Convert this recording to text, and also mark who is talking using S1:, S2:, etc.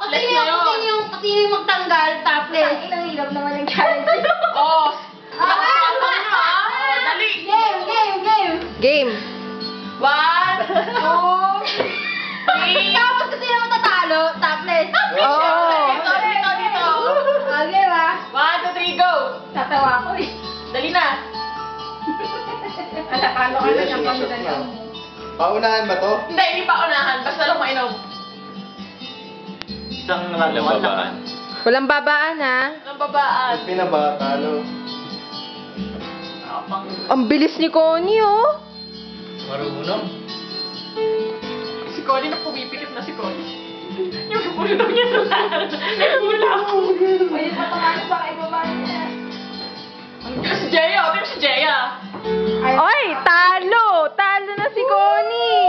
S1: Topless na yun.
S2: Pati yung magtanggal, topless. Inang hirap naman ang challenge.
S1: Oo. Dali.
S3: Game.
S1: 1, 2, 3.
S2: Tapos kasi naman tatalo, topless.
S3: Oo.
S1: Dito.
S2: Okay ba?
S1: 1, 2, 3, go.
S2: Tatawa ako eh.
S1: Dali na.
S2: Natalo ka na siyang pamudali.
S4: Paunahan ba to?
S1: Hindi pa unahan. Basta lang mainom.
S5: Isang lalawan lang.
S3: Walang babaan, ha?
S1: Ang babaan.
S4: Pinabata, no?
S3: Ang bilis ni Connie, oh.
S5: Marunong.
S1: Si Connie na pumipikit na si Connie. Yung ulo daw niya sa lahat.
S2: Pwede pa tamaan sa ibaba niya.
S1: Si Jeya. Ito yung si Jeya.
S3: Oy, talo! Talo na si Connie!